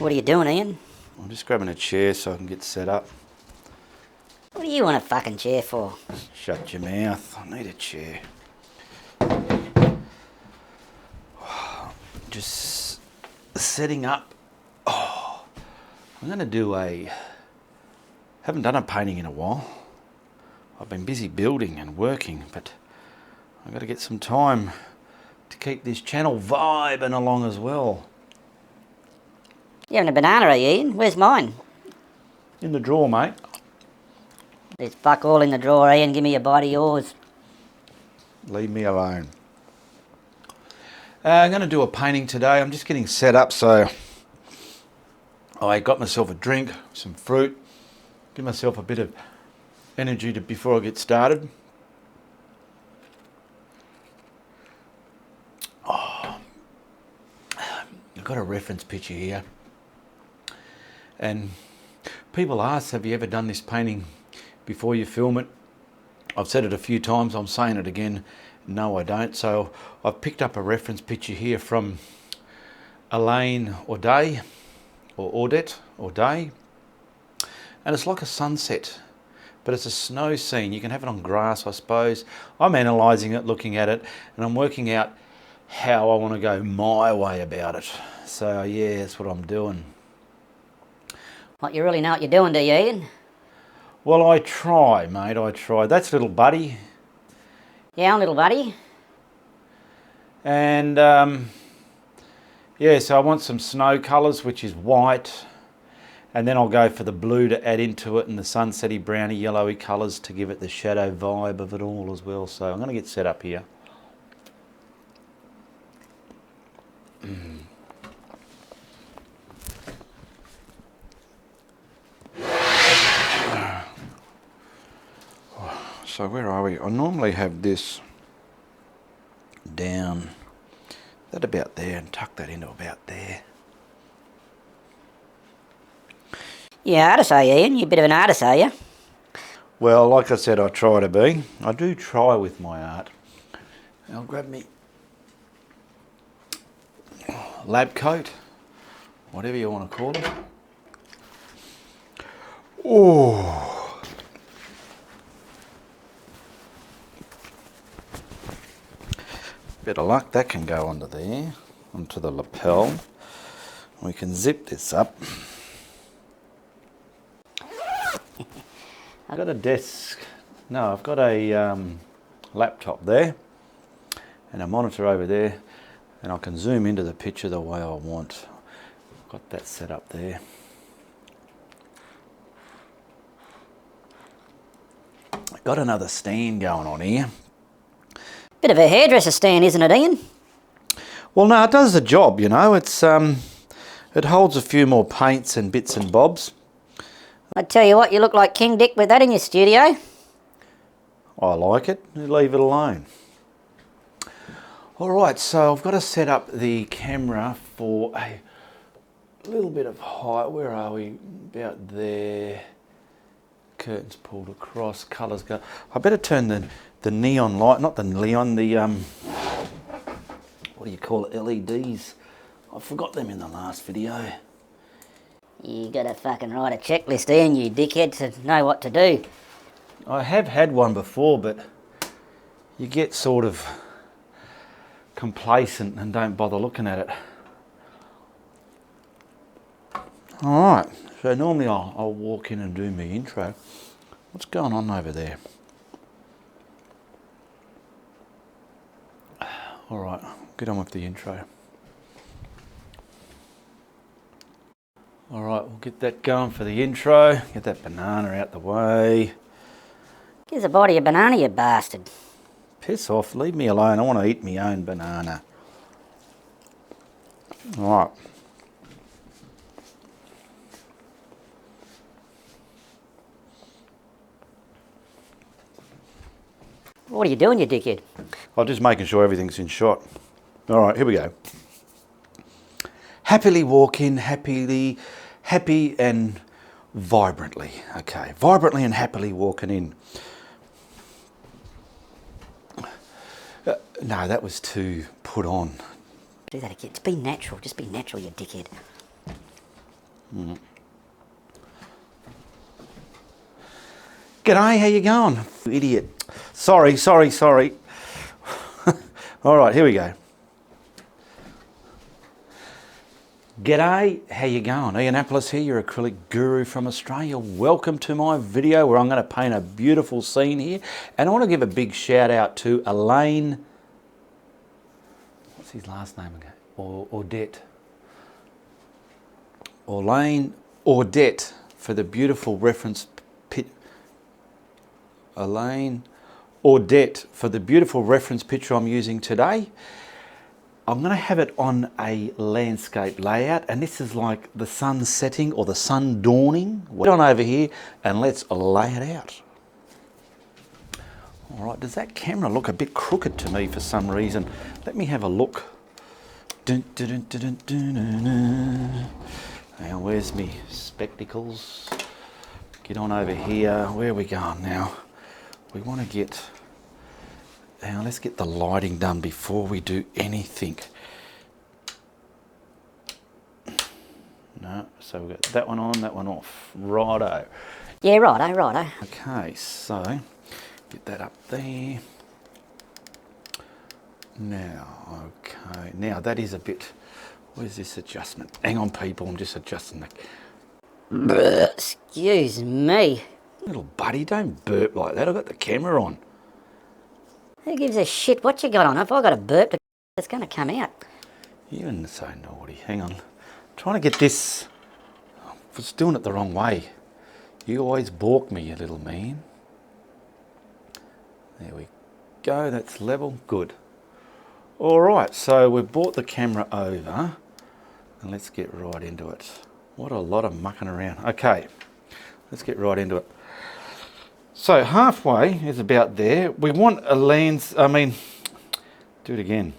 What are you doing, Ian? I'm just grabbing a chair so I can get set up. What do you want a fucking chair for? Shut your mouth. I need a chair. Just setting up. Oh, I'm going to do haven't done a painting in a while. I've been busy building and working, but I've got to get some time to keep this channel vibing along as well. You having a banana, are you, Ian? Where's mine? In the drawer, mate. There's fuck all in the drawer, Ian. Give me a bite of yours. Leave me alone. I'm going to do a painting today. I'm just getting set up, so I got myself a drink, some fruit, give myself a bit of energy before I get started. Oh, I've got a reference picture here. And people ask, have you ever done this painting before you film it? I've said it a few times, I'm saying it again. No, I don't. So I've picked up a reference picture here from Elaine Audet, and it's like a sunset, but it's a snow scene. You can have it on grass, I suppose. I'm analysing it, looking at it, and I'm working out how I want to go my way about it. So yeah, that's what I'm doing. What, you really know what you're doing, do you, Ian? Well, I try, mate, I try. That's little buddy. Yeah, little buddy. And yeah, so I want some snow colours, which is white, and then I'll go for the blue to add into it and the sunsetty, browny, yellowy colours to give it the shadow vibe of it all as well. So I'm going to get set up here. So where are we? I normally have this down, that about there, and tuck that into about there. Yeah, artist, are you, Ian? You're a bit of an artist, are you? Well, like I said, I try to be. I do try with my art. I'll grab me lab coat, whatever you want to call it. Oh. Bit of luck, that can go under there, onto the lapel. We can zip this up. I've got a desk, no, I've got a laptop there and a monitor over there, and I can zoom into the picture the way I want. I've got that set up there. I've got another stand going on here. Bit of a hairdresser stand, isn't it, Ian? Well, no, it does the job, you know. It's it holds a few more paints and bits and bobs. I tell you what, you look like King Dick with that in your studio. I like it. Leave it alone. All right, so I've got to set up the camera for a little bit of height. Where are we? About there. Curtains pulled across, colours go. I better turn the neon light, not the neon, the what do you call it, LEDs. I forgot them in the last video. You gotta fucking write a checklist, Ian, you dickhead, to know what to do. I have had one before, but you get sort of complacent and don't bother looking at it. All right, so normally I'll walk in and do my intro. What's going on over there? All right, get on with the intro. All right, we'll get that going for the intro. Get that banana out the way. Gives a body a banana, you bastard. Piss off, leave me alone. I want to eat my own banana. All right. What are you doing, you dickhead? I'm just making sure everything's in shot. All right, here we go. Happily walk in, happy and vibrantly. Okay, vibrantly and happily walking in. No, that was too put on. Do that again. Just be natural, you dickhead. G'day, how you going? You idiot. Sorry. All right, here we go. G'day, how you going? Ianapolis here, your acrylic guru from Australia. Welcome to my video where I'm going to paint a beautiful scene here. And I want to give a big shout out to Elaine, what's his last name again? Audette. Elaine Audette for the beautiful reference Elaine Audette for the beautiful reference picture I'm using today. I'm going to have it on a landscape layout, and this is like the sun setting or the sun dawning. Get on over here and let's lay it out. All right, does that camera look a bit crooked to me for some reason? Let me have a look. Now, where's me spectacles? Get on over here. Where are we going now? We want to get, now let's get the lighting done before we do anything. No, so we've got that one on, that one off. Righto. Yeah, righto. Okay, so get that up there. Now, okay, now that is a bit, where's this adjustment? Hang on people, I'm just adjusting the... Excuse me. Little buddy, don't burp like that. I've got the camera on. Who gives a shit what you got on? If I got a burp, it's going to come out. You're so naughty. Hang on. I'm trying to get this. I was doing it the wrong way. You always balk me, you little man. There we go. That's level. Good. All right. So we've brought the camera over. And let's get right into it. What a lot of mucking around. Okay. Let's get right into it. So halfway is about there. We want a do it again.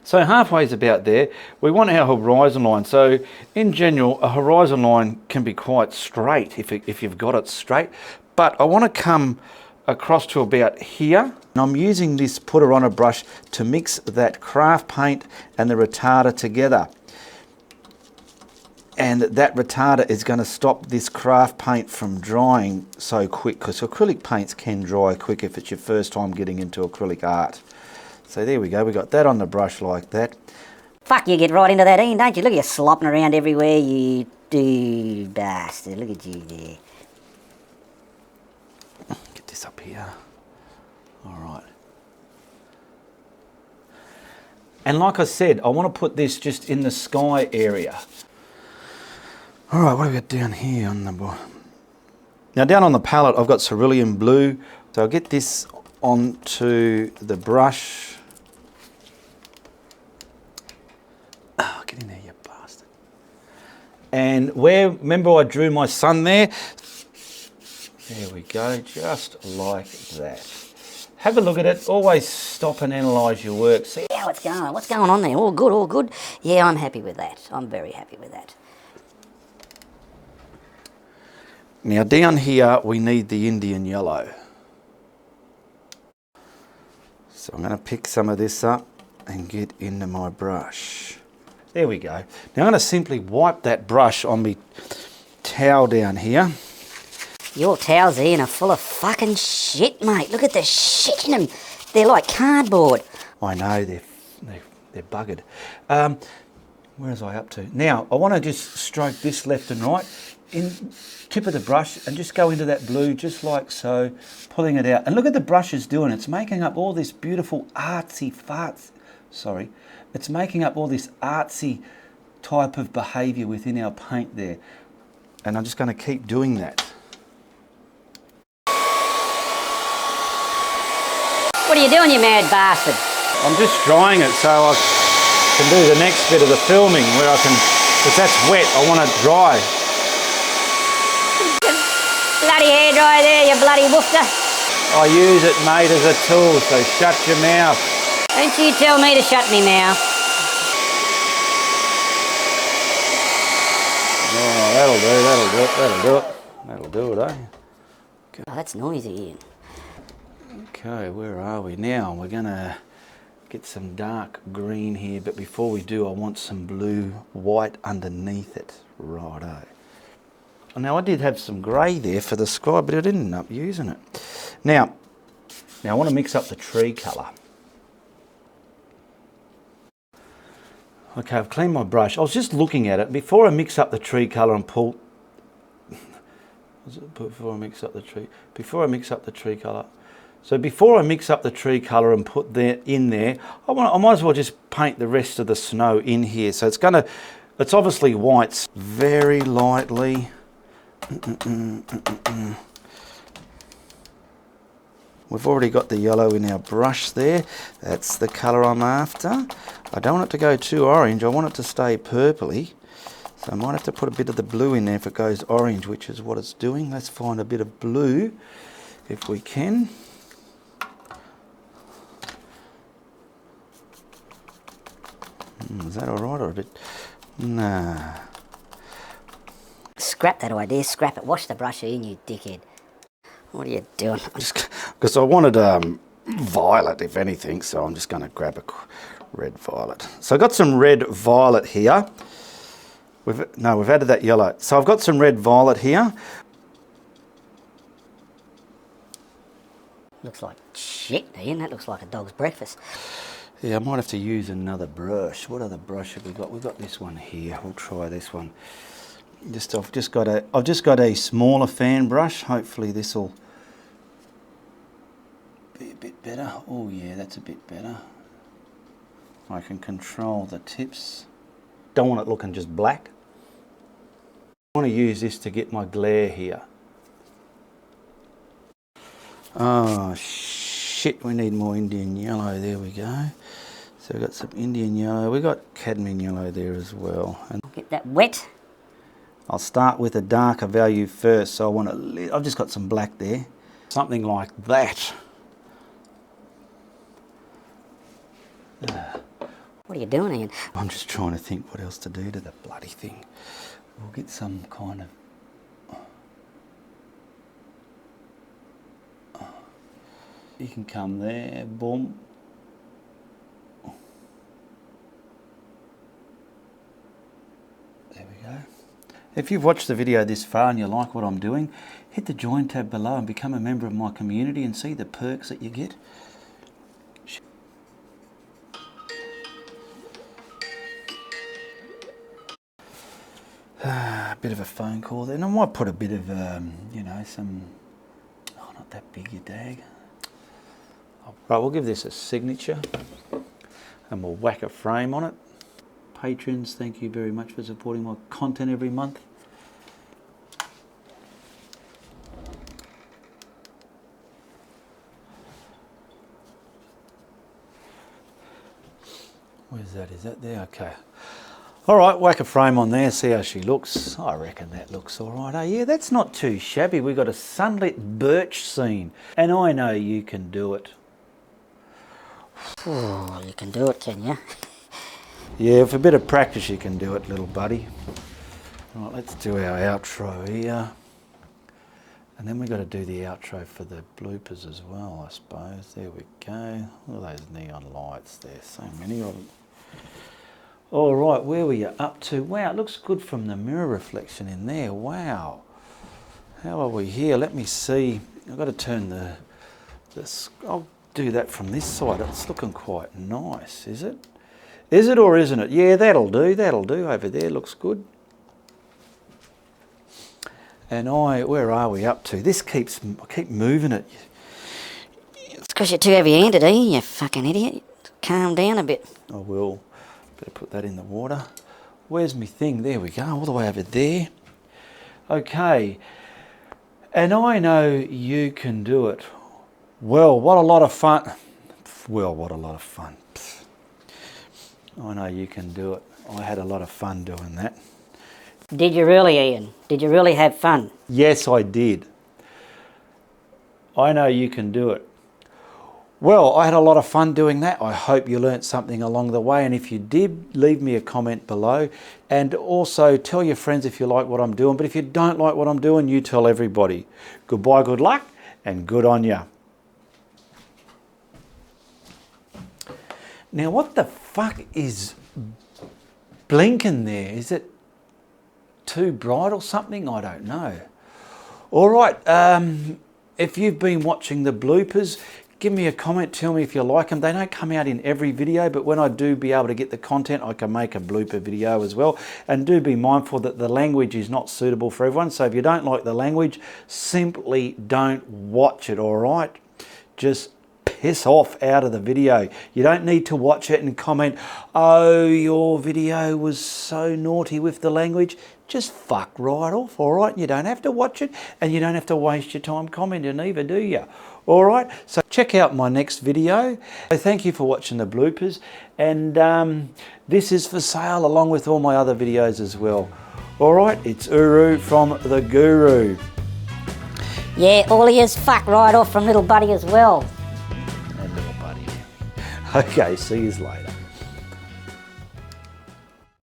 So halfway is about there. We want our horizon line. So in general, a horizon line can be quite straight if you've got it straight. But I want to come across to about here. And I'm using this putter on a brush to mix that craft paint and the retarder together. And that retarder is going to stop this craft paint from drying so quick, because acrylic paints can dry quick if it's your first time getting into acrylic art. So there we go, we got that on the brush like that. Fuck, you get right into that, Ian, don't you? Look at you slopping around everywhere, you do bastard. Look at you there. Get this up here. All right. And like I said, I want to put this just in the sky area. All right, what have we got down here on the board? Now down on the palette, I've got cerulean blue. So I'll get this onto the brush. Oh, get in there, you bastard. And remember I drew my sun there? There we go, just like that. Have a look at it. Always stop and analyse your work. See how it's going. What's going on there? All good. Yeah, I'm happy with that. I'm very happy with that. Now down here we need the Indian yellow. So I'm going to pick some of this up and get into my brush. There we go. Now I'm going to simply wipe that brush on my towel down here. Your towels, Ian, are full of fucking shit, mate. Look at the shit in them. They're like cardboard. I know, they're buggered. Where was I up to? Now, I want to just stroke this left and right. In tip of the brush and just go into that blue just like so, pulling it out. And look at the brush is doing. It's making up all this beautiful artsy farts. Sorry. It's making up all this artsy type of behaviour within our paint there. And I'm just going to keep doing that. What are you doing, you mad bastard? I'm just drying it so I can do the next bit of the filming where I can, if that's wet, I want it dry. Bloody hairdryer there, you bloody woofter. I use it, mate, as a tool, so shut your mouth. Don't you tell me to shut me mouth. Oh, that'll do it, eh? Okay. Oh, that's noisy, Ian. Okay, where are we now? We're gonna get some dark green here, but before we do, I want some blue white underneath it. Righto. Now I did have some grey there for the sky, but I didn't end up using it. Now I want to mix up the tree colour. Okay, I've cleaned my brush. I was just looking at it before I mix up the tree colour and pull. Before I mix up the tree colour. So before I mix up the tree colour and put that in there, I might as well just paint the rest of the snow in here. So it's obviously whites very lightly. We've already got the yellow in our brush there. That's the colour I'm after. I don't want it to go too orange. I want it to stay purpley. So I might have to put a bit of the blue in there if it goes orange, which is what it's doing. Let's find a bit of blue if we can. Is that alright or a bit? Nah. Scrap that idea, scrap it. Wash the brush in, you dickhead. What are you doing? Because I wanted violet, if anything, so I'm just going to grab a red violet. So I've got some red violet here. We've added that yellow. So I've got some red violet here. Looks like shit, Ian. That looks like a dog's breakfast. Yeah, I might have to use another brush. What other brush have we got? We've got this one here. We'll try this one. I've just got a smaller fan brush. Hopefully this will be a bit better. Oh yeah, that's a bit better. I can control the tips. Don't want it looking just black. I want to use this to get my glare here. Oh shit, we need more Indian yellow. There we go. So we've got some Indian yellow. We've got cadmium yellow there as well. And Get that wet. I'll start with a darker value first. So I've just got some black there. Something like that. What are you doing, Ian? I'm just trying to think what else to do to the bloody thing. We'll get some kind of... You can come there, boom. There we go. If you've watched the video this far and you like what I'm doing, hit the join tab below and become a member of my community and see the perks that you get. A bit of a phone call there. And I might put a bit of, some... Oh, not that big, you dag. Right, we'll give this a signature and we'll whack a frame on it. Patrons, thank you very much for supporting my content every month. Where's that? Is that there? Okay. All right, whack a frame on there, see how she looks. I reckon that looks all right. Oh, yeah, that's not too shabby. We've got a sunlit birch scene, and I know you can do it. Oh, you can do it, can you? Yeah, with a bit of practice you can do it, little buddy. All right, let's do our outro here. And then we've got to do the outro for the bloopers as well, I suppose. There we go. Look at those neon lights there, so many of them. All right, where were you up to? Wow, it looks good from the mirror reflection in there. Wow. How are we here? Let me see. I've got to turn this. I'll do that from this side. It's looking quite nice, is it? Is it or isn't it? Yeah, that'll do. That'll do. Over there looks good. And where are we up to? This I keep moving it. It's because you're too heavy-handed, Ian, you fucking idiot. Calm down a bit. I will. Better put that in the water. Where's my thing? There we go, all the way over there. Okay. And I know you can do it. Well, what a lot of fun. Well, what a lot of fun. I know you can do it. I had a lot of fun doing that. Did you really, Ian? Did you really have fun? Yes, I did. I know you can do it. Well, I had a lot of fun doing that. I hope you learnt something along the way. And if you did, leave me a comment below. And also tell your friends if you like what I'm doing. But if you don't like what I'm doing, you tell everybody. Goodbye, good luck, and good on ya. Now, what the fuck is blinking there? Is it... too bright or something, I don't know. All right, if you've been watching the bloopers, give me a comment, tell me if you like them. They don't come out in every video, but when I do be able to get the content, I can make a blooper video as well. And do be mindful that the language is not suitable for everyone. So if you don't like the language, simply don't watch it, all right? Just piss off out of the video. You don't need to watch it and comment, oh, your video was so naughty with the language. Just fuck right off, all right? You don't have to watch it, and you don't have to waste your time commenting either, do you? All right, so check out my next video. So thank you for watching the bloopers, and this is for sale along with all my other videos as well. All right, it's Uru from the Guru. Yeah, all he is fuck right off from little buddy as well. And little buddy. Okay, see you later.